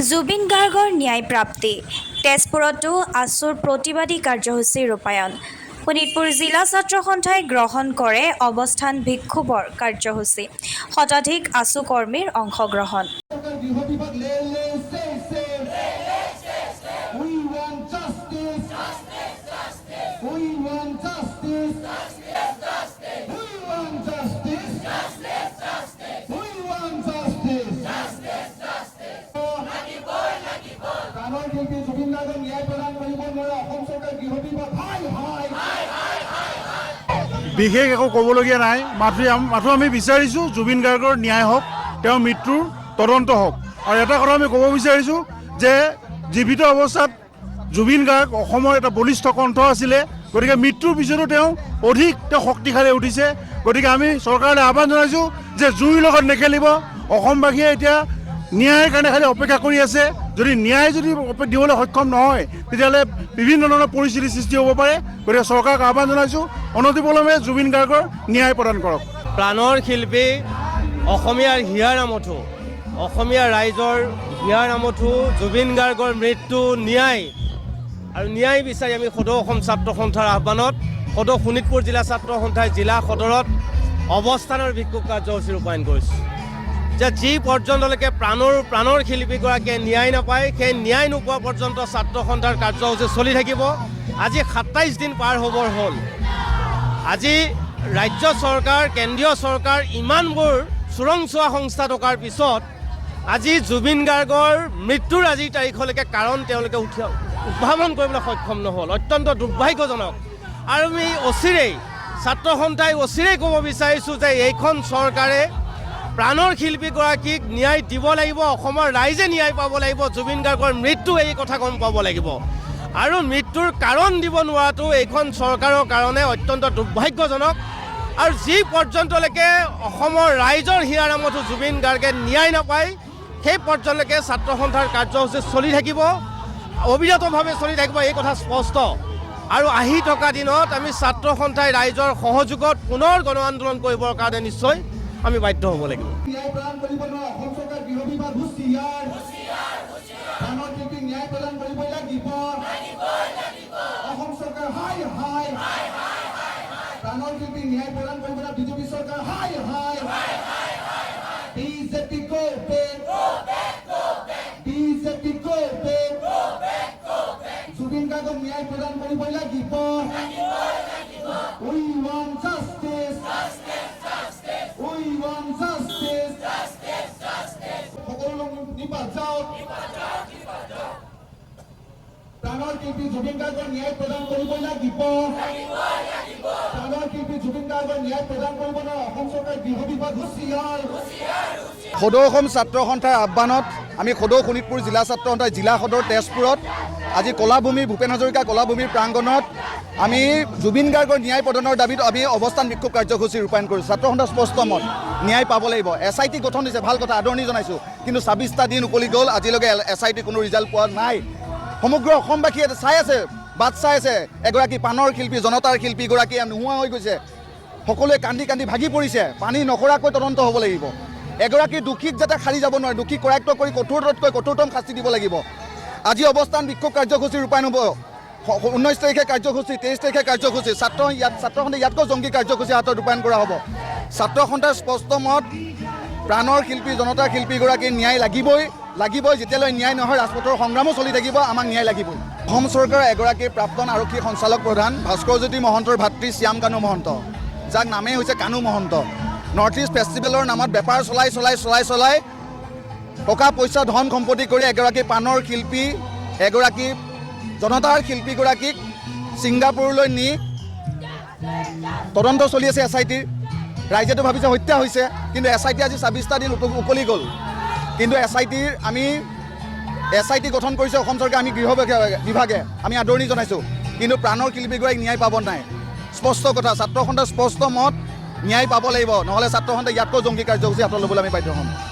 জুবিন গাৰ্গৰ ন্যায় প্ৰাপ্তি তেজপুৰতো আছুৰ প্ৰতিবাদী কাৰ্যসূচী ৰূপায়ণ শোণিতপুৰ জিলা ছাত্ৰ সন্থাই গ্ৰহণ কৰে অৱস্থান বিক্ষোভৰ কাৰ্যসূচী শতাধিক আছু কৰ্মীৰ অংশগ্ৰহণ বিশেষ একো ক'বলগীয়া নাই মাথো আমি বিচাৰিছোঁ জুবিন গাৰ্গৰ ন্যায় হওক তেওঁৰ মৃত্যুৰ তদন্ত হওক আৰু এটা কথা আমি ক'ব বিচাৰিছোঁ যে জীৱিত অৱস্থাত জুবিন গাৰ্গ অসমৰ এটা বলিষ্ঠ কণ্ঠ আছিলে গতিকে মৃত্যুৰ পিছতো তেওঁ অধিক শক্তিশালী উঠিছে গতিকে আমি চৰকাৰলৈ আহ্বান জনাইছোঁ যে জুইৰ লগত নেখেলিব অসমবাসীয়ে এতিয়া ন্যায়ৰ কাৰণে খালি অপেক্ষা কৰি আছে যদি ন্যায় যদি দিবলৈ সক্ষম নহয় তেতিয়াহ'লে বিভিন্ন ধৰণৰ পৰিস্থিতিৰ সৃষ্টি হ'ব পাৰে গতিকে চৰকাৰক আহ্বান জনাইছোঁ অনতিপলমে জুবিন গাৰ্গৰ ন্যায় প্ৰদান কৰক প্ৰাণৰ শিল্পী অসমীয়াৰ হিয়াৰ আমঠু অসমীয়া ৰাইজৰ হিয়াৰ আমঠু জুবিন গাৰ্গৰ মৃত্যু ন্যায় আৰু ন্যায় বিচাৰি আমি সদৌ অসম ছাত্ৰ সন্থাৰ আহ্বানত সদৌ শোণিতপুৰ জিলা ছাত্ৰ সন্থাই জিলা সদৰত অৱস্থানৰ বিক্ষোভ কাৰ্যসূচী ৰূপায়ণ কৰিছোঁ যে যি পৰ্যন্তলৈকে প্ৰাণৰ শিল্পীগৰাকীয়ে ন্যায় নাপায় সেই ন্যায় নোপোৱা পৰ্যন্ত ছাত্ৰ সন্থাৰ কাৰ্যসূচী চলি থাকিব আজি ২৭ দিন পাৰ হ'বৰ হ'ল আজি ৰাজ্য চৰকাৰ কেন্দ্ৰীয় চৰকাৰ ইমানবোৰ চোৰাংচোৱা সংস্থা থকাৰ পিছত আজি জুবিন গাৰ্গৰ মৃত্যুৰ আজিৰ তাৰিখলৈকে কাৰণ তেওঁলোকে উদ্ভাৱন কৰিবলৈ সক্ষম নহ'ল অত্যন্ত দুৰ্ভাগ্যজনক আৰু আমি ছাত্ৰ সন্থাই অচিৰেই ক'ব বিচাৰিছোঁ যে এইখন চৰকাৰে প্ৰাণৰ শিল্পীগৰাকীক ন্যায় দিব লাগিব অসমৰ ৰাইজে ন্যায় পাব লাগিব জুবিন গাৰ্গৰ মৃত্যু এই কথা গম পাব লাগিব আৰু মৃত্যুৰ কাৰণ দিব নোৱাৰাটো এইখন চৰকাৰৰ কাৰণে অত্যন্ত দুৰ্ভাগ্যজনক আৰু যি পৰ্যন্তলৈকে অসমৰ ৰাইজৰ হিয়াৰ আমঠু জুবিন গাৰ্গে ন্যায় নাপায় সেই পৰ্যন্তলৈকে ছাত্ৰ সন্থাৰ কাৰ্যসূচী চলি থাকিব অবিৰতভাৱে চলি থাকিব এই কথা স্পষ্ট আৰু আহি থকা দিনত আমি ছাত্ৰ সন্থাই ৰাইজৰ সহযোগত পুনৰ গণ আন্দোলন কৰিবৰ কাৰণে নিশ্চয় আমি বাধ্য হ'ব লাগিব জুবিন গাৰ্গক ন্যায় প্ৰদান কৰিব লাগিব We want justice. We want justice. সকলো নিপাত যাওক প্ৰাণৰ শিল্পী জুবিন গাৰ্গক ন্যায় প্ৰদান কৰিব লাগিব প্ৰাণৰ শিল্পী জুবিন গাৰ্গক ন্যায় প্ৰদান কৰিব নোৱাৰে অসম চৰকাৰ গৃহ বিভাগ হুঁচিয়াৰ সদৌ অসম ছাত্ৰ সন্থাৰ আহ্বানত আমি সদৌ শোণিতপুৰ জিলা ছাত্ৰ সন্থাই জিলা সদৰ তেজপুৰত আজি কলাভূমি ভূপেন হাজৰিকা কলাভূমিৰ প্ৰাংগণত আমি জুবিন গাৰ্গৰ ন্যায় প্ৰদানৰ দাবীত আমি অৱস্থান বিক্ষোভ কাৰ্যসূচী ৰূপায়ণ কৰিছোঁ ছাত্ৰ সন্থাৰ স্পষ্ট মত ন্যায় পাব লাগিব SIT গঠন হৈছে ভাল কথা আদৰণি জনাইছোঁ কিন্তু ২৬টা দিন উকলি গ'ল আজিলৈকে SIT কোনো ৰিজাল্ট পোৱা নাই সমগ্ৰ অসমবাসীয়ে চাই আছে বাট চাই আছে এগৰাকী প্ৰাণৰ শিল্পী জনতাৰ শিল্পীগৰাকী নোহোৱা হৈ গৈছে সকলোৱে কান্দি কান্দি ভাগি পৰিছে পানী নকৰাকৈ তদন্ত হ'ব লাগিব এগৰাকী দোষীক যাতে খালি যাব নোৱাৰে দোষীক কৰায়ত্ব কৰি কঠোৰতকৈ কঠোৰতম শাস্তি দিব লাগিব আজি অৱস্থান বিক্ষোভ কাৰ্যসূচী ৰূপায়ণ হ'ব 19 তাৰিখে কাৰ্যসূচী 23 তাৰিখে কাৰ্যসূচী ছাত্ৰ সন্থাই ইয়াতকৈ জংগী কাৰ্যসূচী হাতত ৰূপায়ণ কৰা হ'ব ছাত্ৰ সন্থাৰ স্পষ্ট মত প্ৰাণৰ শিল্পী জনতাৰ শিল্পীগৰাকীৰ ন্যায় লাগিবই যেতিয়ালৈ ন্যায় নহয় ৰাজপথৰ সংগ্ৰামো চলি থাকিব আমাক ন্যায় লাগিবই অসম চৰকাৰৰ এগৰাকী প্ৰাক্তন আৰক্ষী সঞ্চালক প্ৰধান ভাস্কৰজ্যোতি মহন্তৰ ভাতৃ শ্যাম কানু মহন্ত যাক নামেই হৈছে কানু মহন্ত নৰ্থ ইষ্ট ফেষ্টিভেলৰ নামত বেপাৰ চলাই টকা পইচা ধন সম্পত্তি কৰি এগৰাকী প্ৰাণৰ শিল্পী এগৰাকী জনতাৰ শিল্পীগৰাকীক ছিংগাপুৰলৈ নি তদন্ত চলি আছে SIT ৰাইজেতো ভাবিছে হত্যা হৈছে কিন্তু SIT আজি ২৬টা দিন উকলি গ'ল কিন্তু SIT গঠন কৰিছে অসম চৰকাৰে আমি গৃহ বিভাগে আমি আদৰণি জনাইছোঁ কিন্তু প্ৰাণৰ শিল্পীগৰাকীক ন্যায় পাব নাই স্পষ্ট কথা ছাত্ৰ সন্থাৰ স্পষ্ট মত ন্যায় পাব লাগিব নহ'লে ছাত্ৰ সন্থাই ইয়াতকৈ জংগী কাৰ্যসূচী হাতত ল'বলৈ আমি বাধ্য হ'ম